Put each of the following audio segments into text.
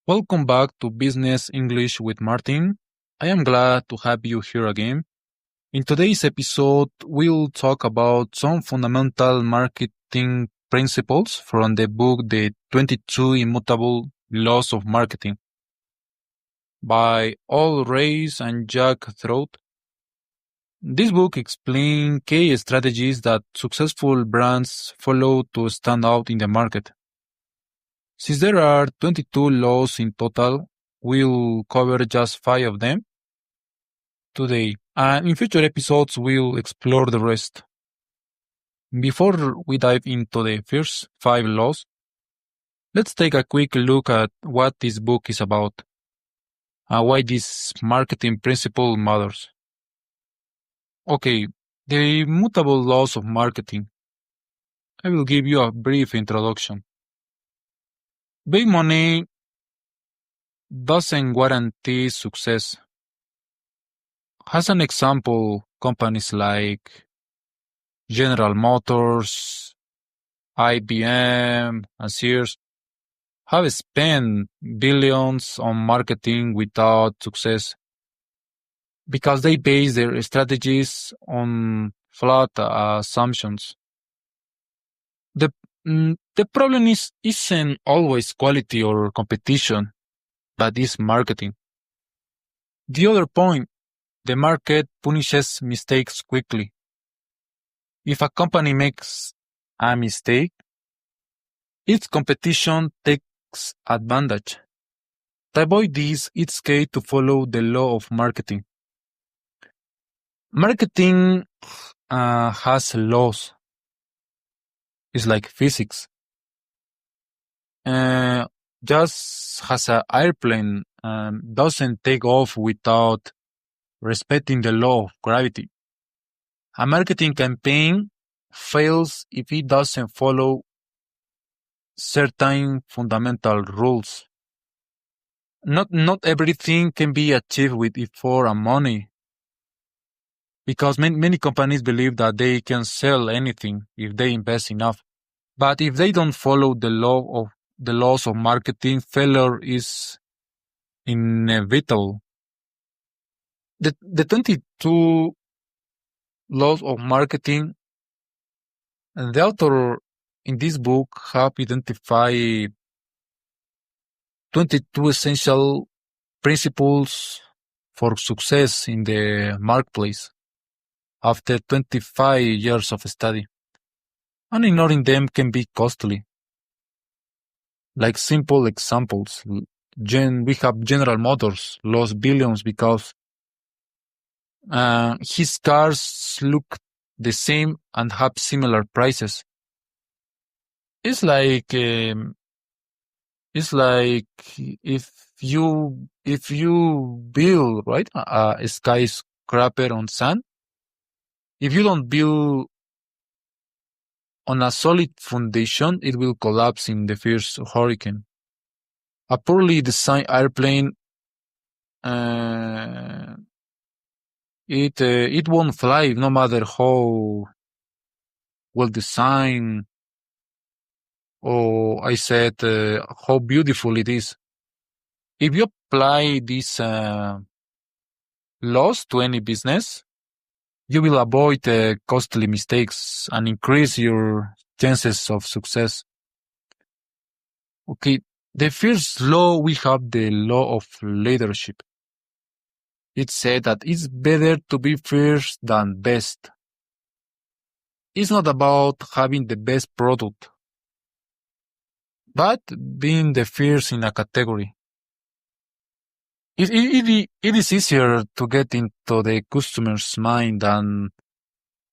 Welcome back to Business English with Martin. I am glad to have you here again. In today's episode, we'll talk about some fundamental marketing principles from the book The 22 Immutable Laws of Marketing by Al Reis and Jack Throat. This book explains key strategies that successful brands follow to stand out in the market. Since there are 22 laws in total, we'll cover just 5 of them today, and in future episodes we'll explore the rest. Before we dive into the first 5 laws, let's take a quick look at what this book is about and why this marketing principle matters. Okay, the Immutable Laws of Marketing. I will give you a brief introduction. Big money doesn't guarantee success. As an example, companies like General Motors, IBM, and Sears have spent billions on marketing without success because they base their strategies on flawed assumptions. The problem isn't always quality or competition, but is marketing. The other point, the market punishes mistakes quickly. If a company makes a mistake, its competition takes advantage. To avoid this, it's key to follow the law of marketing. Marketing has laws. It's like physics. Just as an airplane doesn't take off without respecting the law of gravity. A marketing campaign fails if it doesn't follow certain fundamental rules. Not everything can be achieved with effort and money, because many companies believe that they can sell anything if they invest enough. But if they don't follow the laws of marketing, failure is inevitable. The 22 laws of marketing, and the author in this book have identified 22 essential principles for success in the marketplace after 25 years of study. And ignoring them can be costly. Like simple examples, we have General Motors lost billions because his cars look the same and have similar prices. It's like if you build a skyscraper on sand, if you don't build on a solid foundation, it will collapse in the first hurricane. A poorly designed airplane, it won't fly no matter how well designed, or I said how beautiful it is. If you apply these laws to any business, you will avoid costly mistakes and increase your chances of success. Okay, the first law, we have the law of leadership. It said that it's better to be first than best. It's not about having the best product, but being the first in a category. It is easier to get into the customer's mind than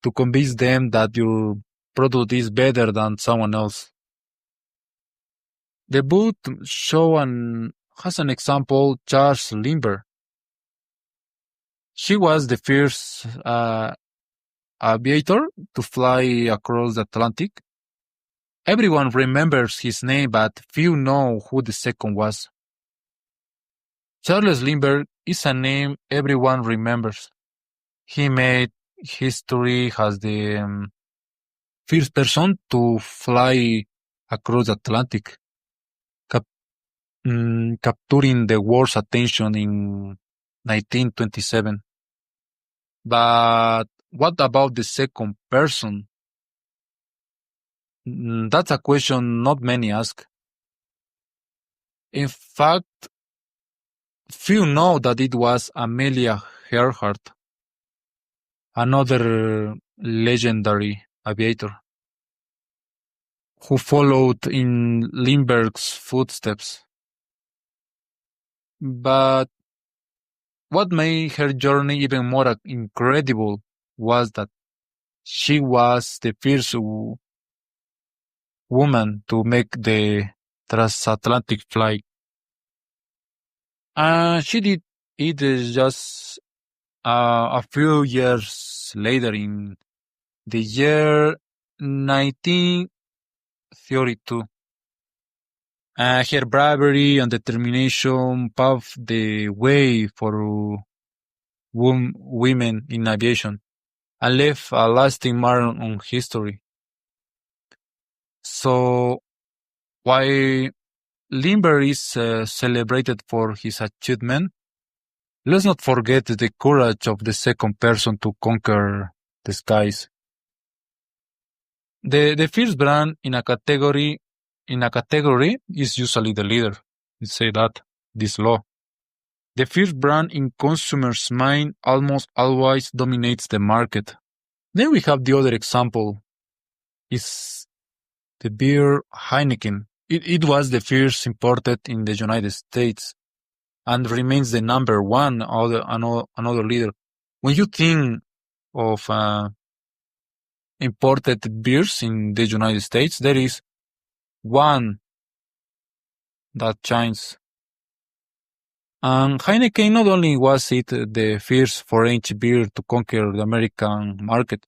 to convince them that your product is better than someone else. The book has an example, Charles Lindbergh. He was the first aviator to fly across the Atlantic. Everyone remembers his name, but few know who the second was. Charles Lindbergh is a name everyone remembers. He made history as the first person to fly across the Atlantic. capturing the world's attention in 1927. But what about the second person? That's a question not many ask. In fact, few know that it was Amelia Earhart, another legendary aviator, who followed in Lindbergh's footsteps. But what made her journey even more incredible was that she was the first woman to make the transatlantic flight. She did it just a few years later in the year 1932. Her bravery and determination paved the way for women in aviation and left a lasting mark on history. So, while Lindbergh is celebrated for his achievement, let's not forget the courage of the second person to conquer the skies. The first brand in a category is usually the leader. Let's say that this law. The first brand in consumers' mind almost always dominates the market. Then we have the other example. Is the beer Heineken. It was the first imported in the United States and remains the number one another leader. When you think of imported beers in the United States, there is one that shines. And Heineken not only was it the first foreign beer to conquer the American market,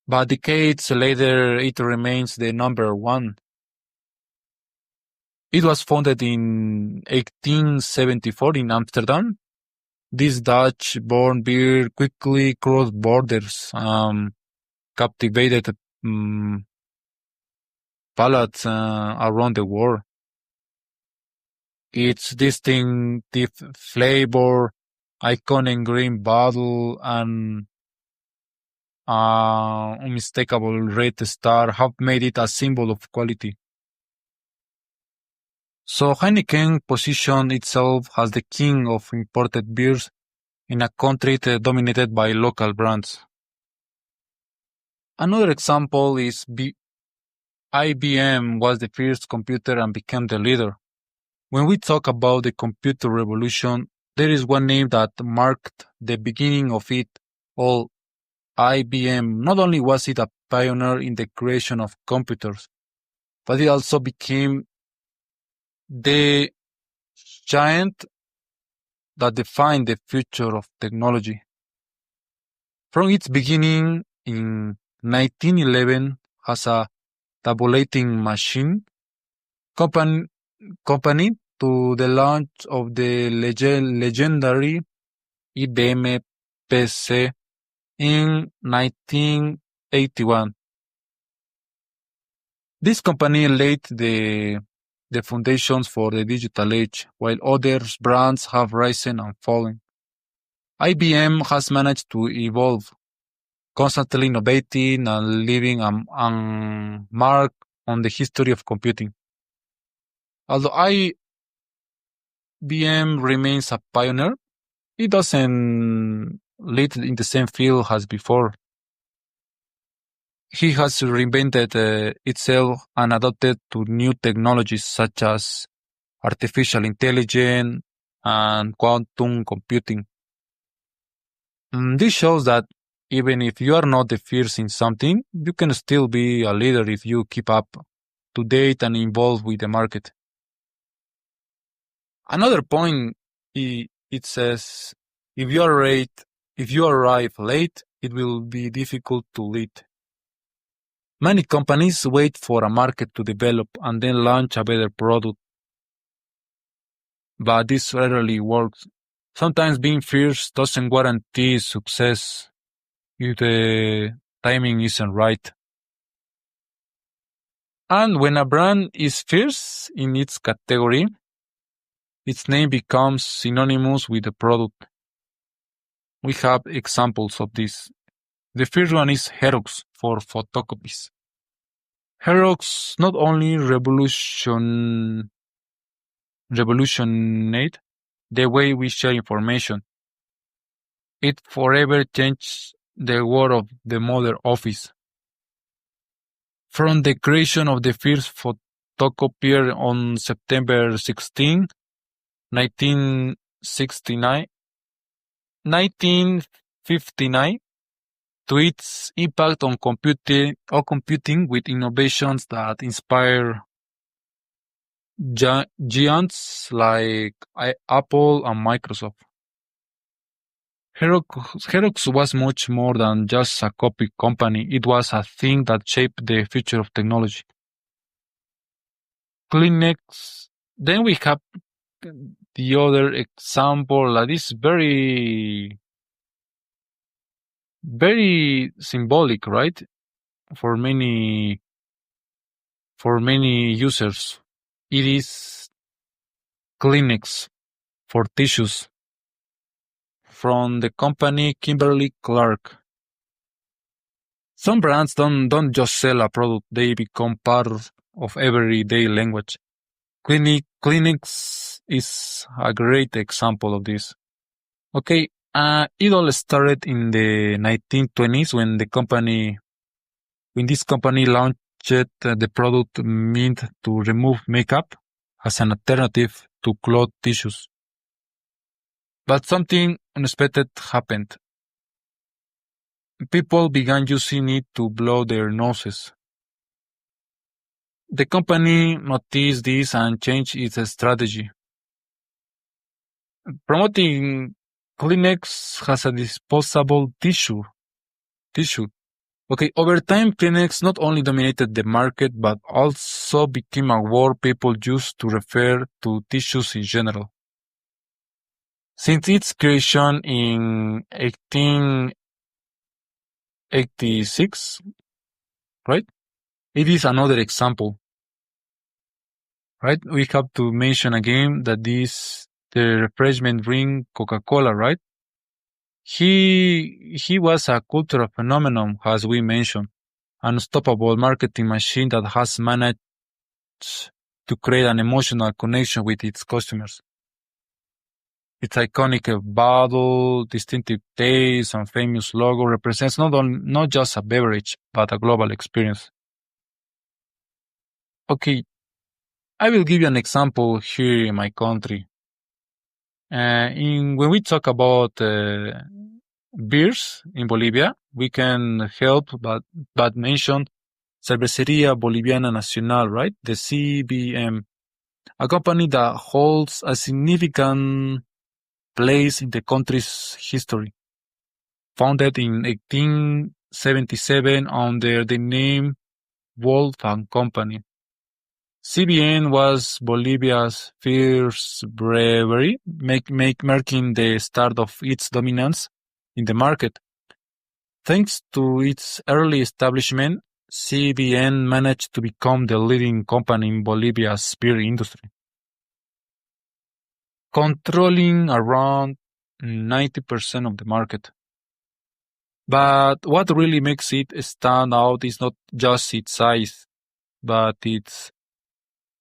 but decades later it remains the number one. It was founded in 1874 in Amsterdam. This Dutch-born beer quickly crossed borders, captivated palates around the world. Its distinctive flavor, iconic green bottle, and unmistakable red star have made it a symbol of quality. So Heineken positioned itself as the king of imported beers in a country dominated by local brands. Another example is IBM was the first computer and became the leader. When we talk about the computer revolution, there is one name that marked the beginning of it all, IBM. Not only was it a pioneer in the creation of computers, but it also became the giant that defined the future of technology. From its beginning in 1911 as a tabulating machine company to the launch of the legendary IBM PC in 1981. This company laid the foundations for the digital age, while other brands have risen and fallen. IBM has managed to evolve, constantly innovating and leaving a mark on the history of computing. Although IBM remains a pioneer, it doesn't lead in the same field as before. He has reinvented itself and adapted to new technologies such as artificial intelligence and quantum computing. This shows that even if you are not the first in something, you can still be a leader if you keep up to date and involved with the market. Another point, it says, if you arrive late, it will be difficult to lead. Many companies wait for a market to develop and then launch a better product. But this rarely works. Sometimes being first doesn't guarantee success if the timing isn't right. And when a brand is fierce in its category, its name becomes synonymous with the product. We have examples of this. The first one is Xerox for photocopies. Xerox not only revolutionized the way we share information, it forever changed the world of the modern office. From the creation of the first photocopier on September 16, 1969, 1959, to its impact on computing with innovations that inspire giants like Apple and Microsoft. Xerox was much more than just a copy company. It was a thing that shaped the future of technology. Kleenex. Then we have the other example that is very, very symbolic, right? For many users. It is Kleenex for tissues from the company Kimberly-Clark. Some brands don't just sell a product, they become part of everyday language. Kleenex is a great example of this. Okay, it all started in the 1920s when this company launched the product meant to remove makeup as an alternative to cloth tissues. But something unexpected happened. People began using it to blow their noses. The company noticed this and changed its strategy. Promoting Kleenex as a disposable tissue. Okay, over time, Kleenex not only dominated the market, but also became a word people used to refer to tissues in general. Since its creation in 1886, right? It is another example, right? We have to mention again that the refreshment drink Coca-Cola, right? He was a cultural phenomenon, as we mentioned, an unstoppable marketing machine that has managed to create an emotional connection with its customers. Its iconic bottle, distinctive taste, and famous logo represents not just a beverage, but a global experience. Okay, I will give you an example here in my country. When we talk about beers in Bolivia, we can help but mention Cervecería Boliviana Nacional, right? The CBM, a company that holds a significant place in the country's history. Founded in 1877 under the name Wolf and Company. CBN was Bolivia's first brewery, marking the start of its dominance in the market. Thanks to its early establishment, CBN managed to become the leading company in Bolivia's beer industry, controlling around 90% of the market. But what really makes it stand out is not just its size, but its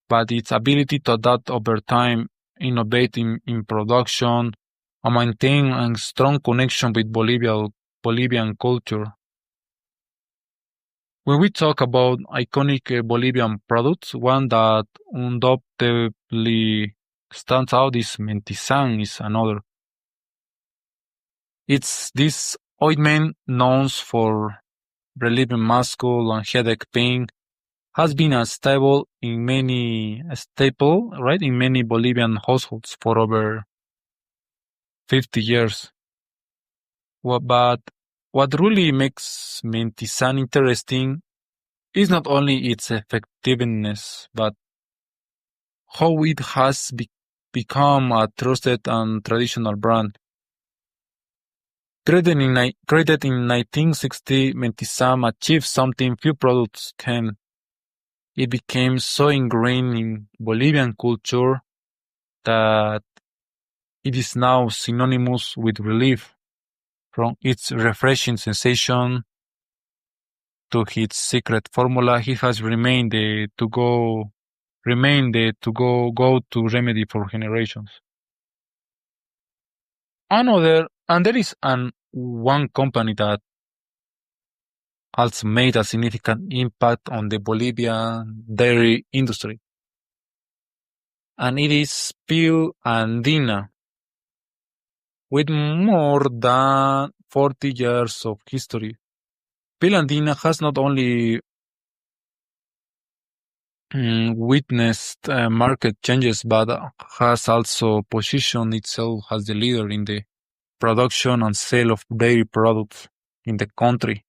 ability to adapt over time, innovate in production, and maintain a strong connection with Bolivian culture. When we talk about iconic Bolivian products, one that undoubtedly stands out is Mentizan is another. It's this ointment known for relieving muscle and headache pain has been a staple in many Bolivian households for over 50 years. But what really makes Mentizan interesting is not only its effectiveness, but how it has become a trusted and traditional brand. Created in 1960, Mentizan achieved something few products can. it became so ingrained in Bolivian culture that it is now synonymous with relief, from its refreshing sensation to its secret formula. It has remained the go-to remedy for generations. And there is one company that also made a significant impact on the Bolivian dairy industry, and it is Pil Andina, with more than 40 years of history. Pil Andina has not only witnessed market changes, but has also positioned itself as the leader in the production and sale of dairy products in the country.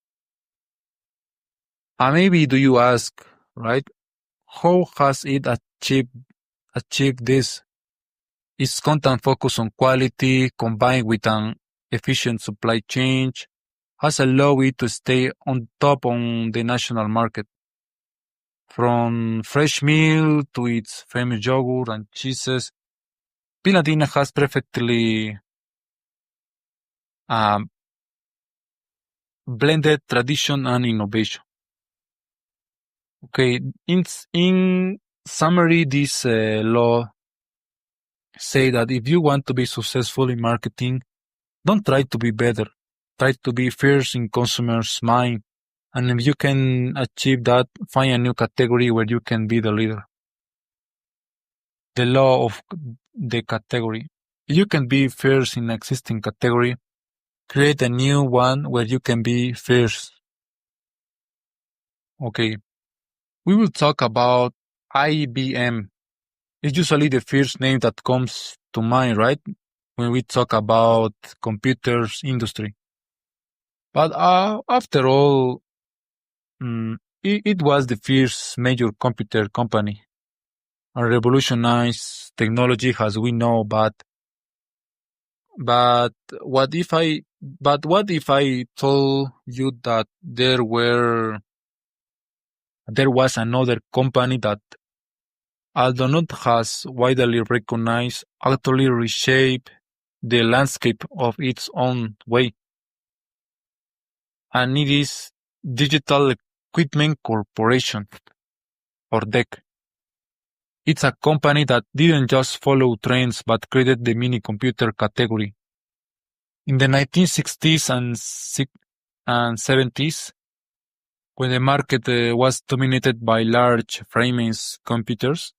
And maybe do you ask, right? How has it achieved this? Its constant focus on quality combined with an efficient supply chain has allowed it to stay on top on the national market. From fresh milk to its famous yogurt and cheeses, Pilatina has perfectly blended tradition and innovation. Okay, in summary, this law say that if you want to be successful in marketing, don't try to be better. Try to be first in consumers' mind. And if you can achieve that, find a new category where you can be the leader. The law of the category. If you can be first in an existing category, create a new one where you can be first. Okay. We will talk about IBM. It's usually the first name that comes to mind, right? When we talk about computers industry. But after all, it was the first major computer company and revolutionized technology as we know. But what if I told you that there was another company that, although not has widely recognized, actually reshaped the landscape of its own way, and it is Digital Equipment Corporation, or DEC. It's a company that didn't just follow trends but created the mini computer category. In the 1960s and 70s, when the market was dominated by large framings computers,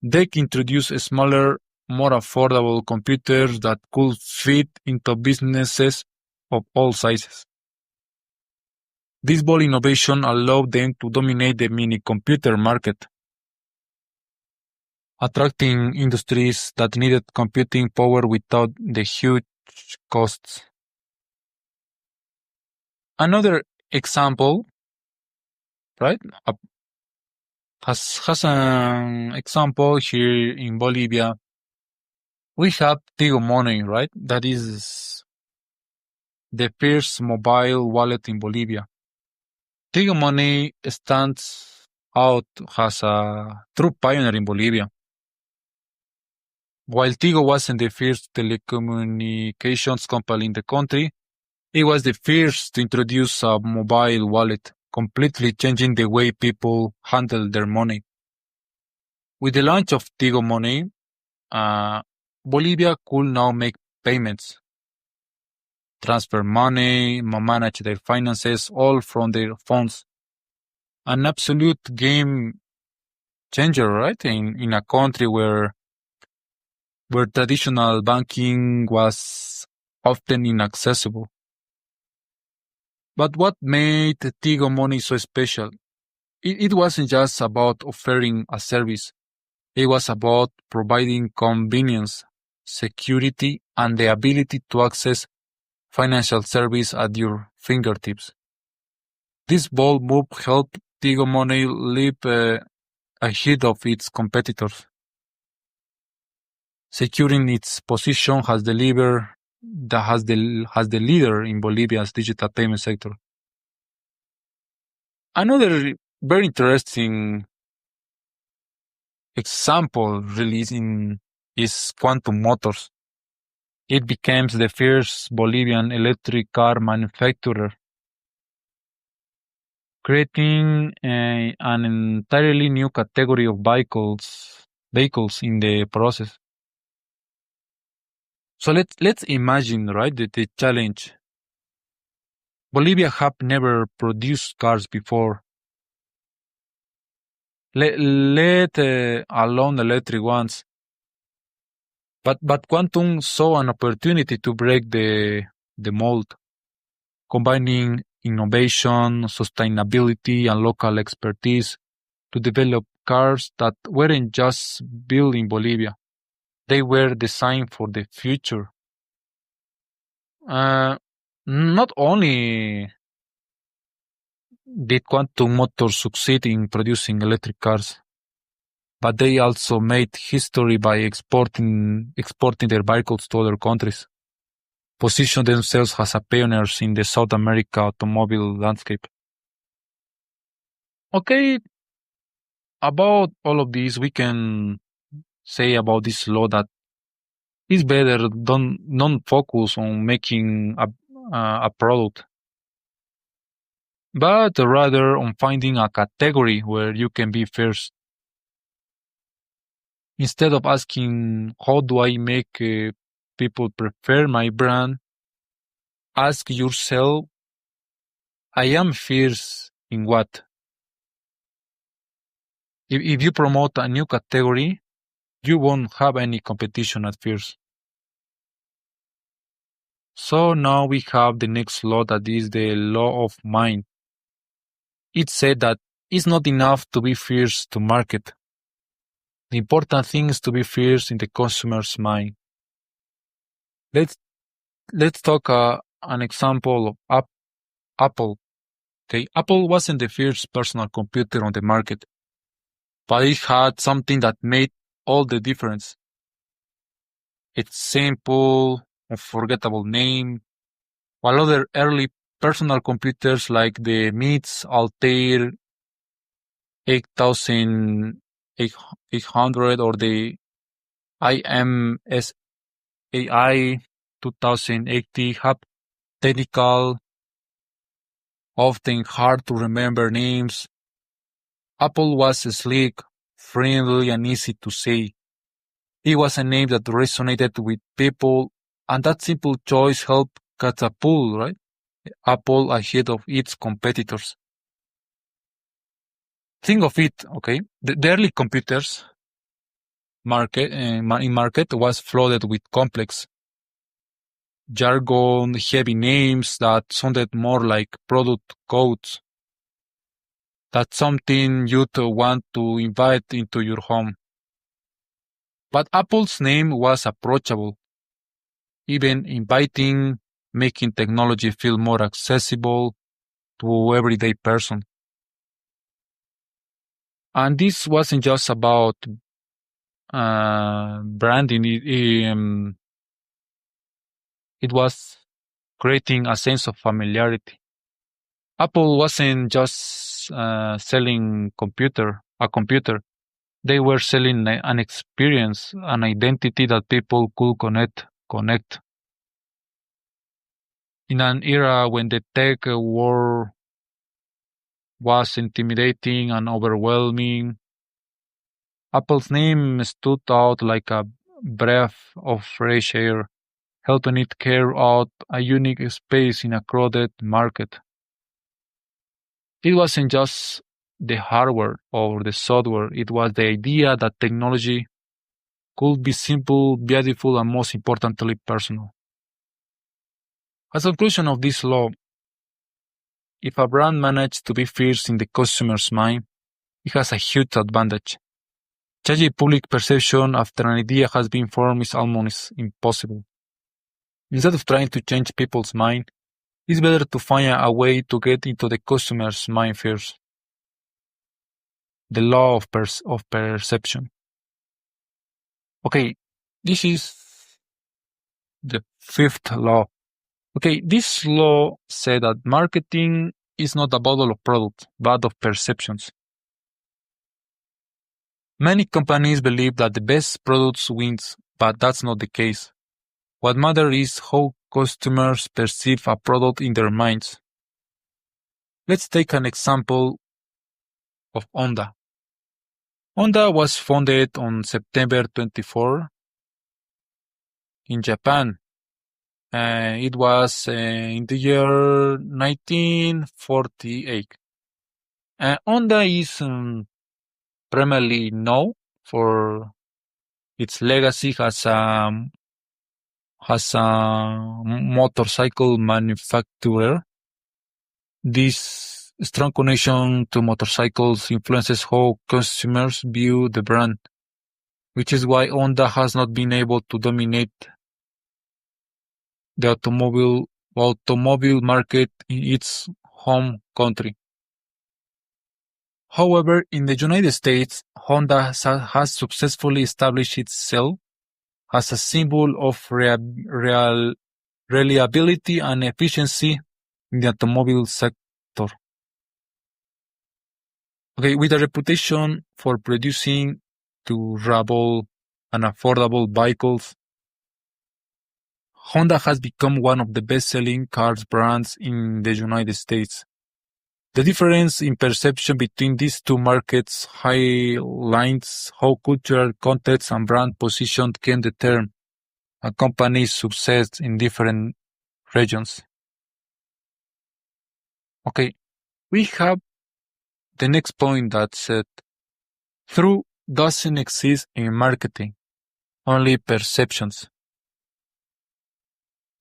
DEC introduced smaller, more affordable computers that could fit into businesses of all sizes. This bold innovation allowed them to dominate the mini-computer market, attracting industries that needed computing power without the huge costs. Another example, right, has an example here in Bolivia. We have Tigo Money, right? That is the first mobile wallet in Bolivia. Tigo Money stands out as a true pioneer in Bolivia. While Tigo wasn't the first telecommunications company in the country, it was the first to introduce a mobile wallet, completely changing the way people handle their money. With the launch of Tigo Money, Bolivia could now make payments, transfer money, manage their finances, all from their phones. An absolute game changer, right? In a country where traditional banking was often inaccessible. But what made Tigo Money so special? It wasn't just about offering a service. It was about providing convenience, security, and the ability to access financial service at your fingertips. This bold move helped Tigo Money leap ahead of its competitors, securing its position as the leader in Bolivia's digital payment sector. Another very interesting example releasing is Quantum Motors. It became the first Bolivian electric car manufacturer, creating an entirely new category of vehicles in the process. So let's imagine, right, the challenge. Bolivia have never produced cars before, let alone electric ones. But Quantum saw an opportunity to break the mold, combining innovation, sustainability, and local expertise to develop cars that weren't just built in Bolivia. They were designed for the future. Not only did Quantum Motors succeed in producing electric cars, but they also made history by exporting their vehicles to other countries, positioned themselves as pioneers in the South America automobile landscape. Okay, about all of this, we can say about this law that it's better don't focus on making a product, but rather on finding a category where you can be first. Instead of asking, how do I make people prefer my brand, ask yourself, I am fierce in what? If you promote a new category, you won't have any competition at first. So now we have the next law, that is the law of mind. It said that it's not enough to be fierce to market. The important thing is to be fierce in the consumer's mind. Let's talk an example of Apple. Okay, Apple wasn't the first personal computer on the market, but it had something that made all the difference. Its simple, unforgettable name, while other early personal computers like the MIT's Altair 8800 or the IMSAI 2080 have technical, often hard to remember names. Apple was sleek, friendly, and easy to say. It was a name that resonated with people, and that simple choice helped catapult, right, Apple ahead of its competitors. Think of it, okay? The early computers in market was flooded with complex jargon, heavy names that sounded more like product codes. That's something you'd want to invite into your home. But Apple's name was approachable, even inviting, making technology feel more accessible to everyday person. And this wasn't just about branding. It was creating a sense of familiarity. Apple wasn't just selling a computer. They were selling an experience, an identity that people could connect. In an era when the tech world was intimidating and overwhelming, Apple's name stood out like a breath of fresh air, helping it carve out a unique space in a crowded market. It wasn't just the hardware or the software, it was the idea that technology could be simple, beautiful, and most importantly, personal. As a conclusion of this law, if a brand manages to be fierce in the customer's mind, it has a huge advantage. Changing public perception after an idea has been formed is almost impossible. Instead of trying to change people's mind, it's better to find a way to get into the customer's mind first. The law of perception. Okay, this is the fifth law. Okay, this law said that marketing is not a bottle of product, but of perceptions. Many companies believe that the best products wins, but that's not the case. What matters is how customers perceive a product in their minds. Let's take an example of Honda. Honda was founded on September 24 in Japan. It was in the year 1948. Honda is primarily known for its legacy as a motorcycle manufacturer. This strong connection to motorcycles influences how consumers view the brand, which is why Honda has not been able to dominate the automobile market in its home country. However, in the United States, Honda has successfully established itself as a symbol of reliability and efficiency in the automobile sector. Okay, with a reputation for producing durable and affordable vehicles, Honda has become one of the best-selling cars brands in the United States. The difference in perception between these two markets highlights how cultural context and brand position can determine a company's success in different regions. Okay, we have the next point that said, truth doesn't exist in marketing, only perceptions.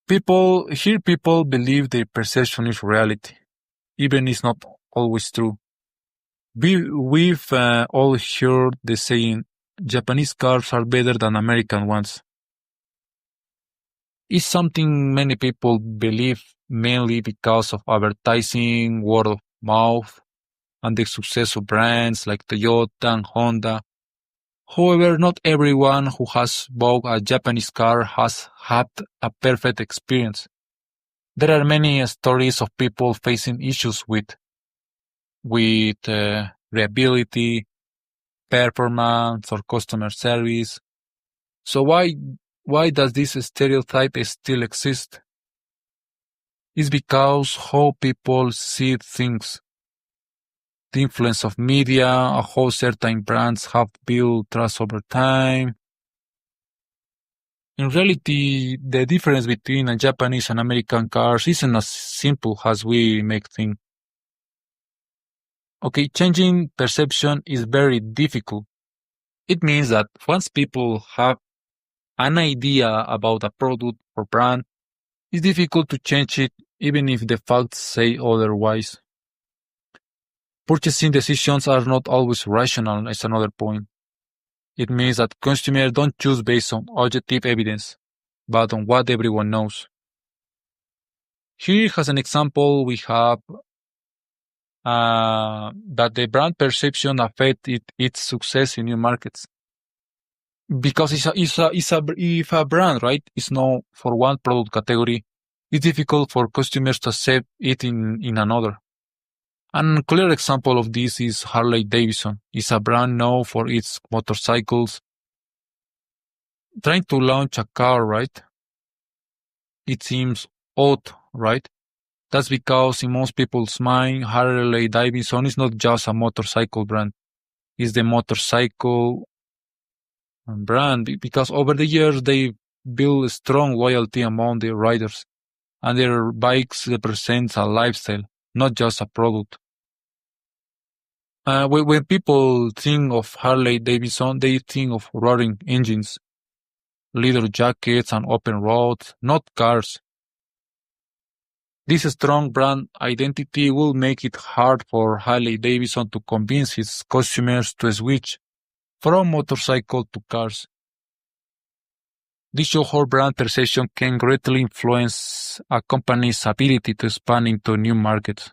People believe their perception is reality, even if it's not always true. We've all heard the saying, Japanese cars are better than American ones. It's something many people believe mainly because of advertising, word of mouth, and the success of brands like Toyota and Honda. However, not everyone who has bought a Japanese car has had a perfect experience. There are many stories of people facing issues with reliability, performance, or customer service. So why does this stereotype still exist? It's because how people see things. The influence of media, how certain brands have built trust over time. In reality, the difference between a Japanese and American cars isn't as simple as we make think. Okay, changing perception is very difficult. It means that once people have an idea about a product or brand, it's difficult to change it even if the facts say otherwise. Purchasing decisions are not always rational, is another point. It means that consumers don't choose based on objective evidence, but on what everyone knows. Here, as an example, we have that the brand perception affects its success in new markets. Because if a brand, right, is known for one product category, it's difficult for customers to accept it in another. A clear example of this is Harley Davidson. It's a brand known for its motorcycles. Trying to launch a car, right? It seems odd, right? That's because in most people's mind, Harley Davidson is not just a motorcycle brand. It's the motorcycle brand because over the years they built strong loyalty among the riders, and their bikes represent a lifestyle, not just a product. When people think of Harley Davidson, they think of roaring engines, leather jackets, and open roads, not cars. This strong brand identity will make it hard for Harley Davidson to convince its customers to switch from motorcycle to cars. This shows how brand perception can greatly influence a company's ability to expand into new markets.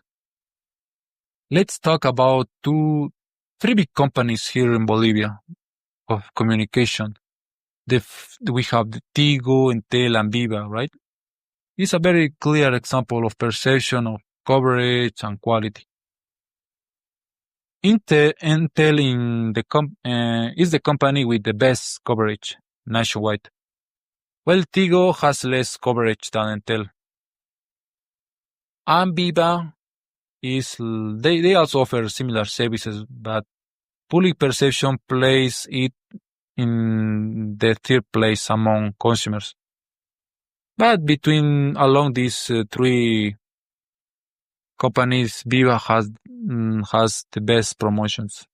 Let's talk about three big companies here in Bolivia of communication. We have the Tigo, Entel, and Viva, right? It's a very clear example of perception of coverage and quality. Intel is the company with the best coverage nationwide. Well, Tigo has less coverage than Intel. And Viva they also offer similar services, but public perception places it in the third place among consumers. But along these three companies, Viva has the best promotions.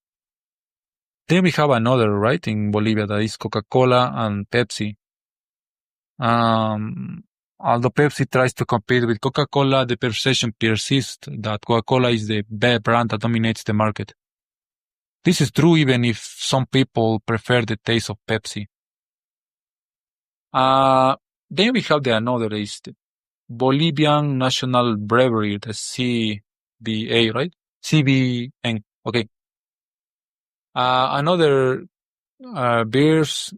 Then we have another, right, in Bolivia, that is Coca-Cola and Pepsi. Although Pepsi tries to compete with Coca-Cola, the perception persists that Coca-Cola is the best brand that dominates the market. This is true even if some people prefer the taste of Pepsi. Then we have another is the Bolivian National Brewery, the CBA, right? CBN, okay. Another beers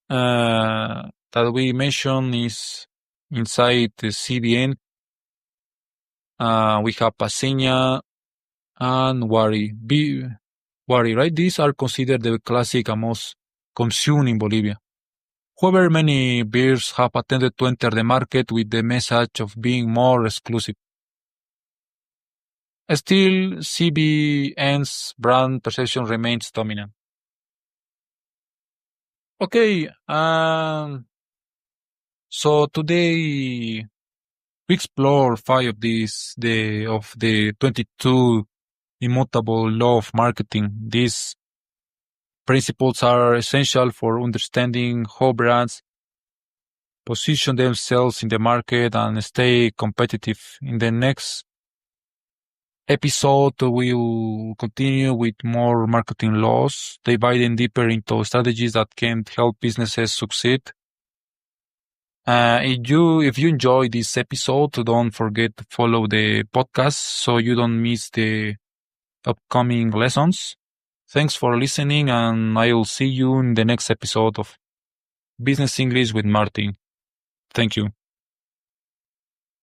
that we mentioned is inside the CBN. We have Paseña and Wari, right? These are considered the classic and most consumed in Bolivia. However, many beers have attempted to enter the market with the message of being more exclusive. Still, CBN's brand perception remains dominant. Okay, so today we explore 5 of the 22 immutable law of marketing. These principles are essential for understanding how brands position themselves in the market and stay competitive. In the next episode, we'll continue with more marketing laws, dividing deeper into strategies that can help businesses succeed. If you enjoy this episode, don't forget to follow the podcast so you don't miss the upcoming lessons. Thanks for listening, and I will see you in the next episode of Business English with Martin. Thank you.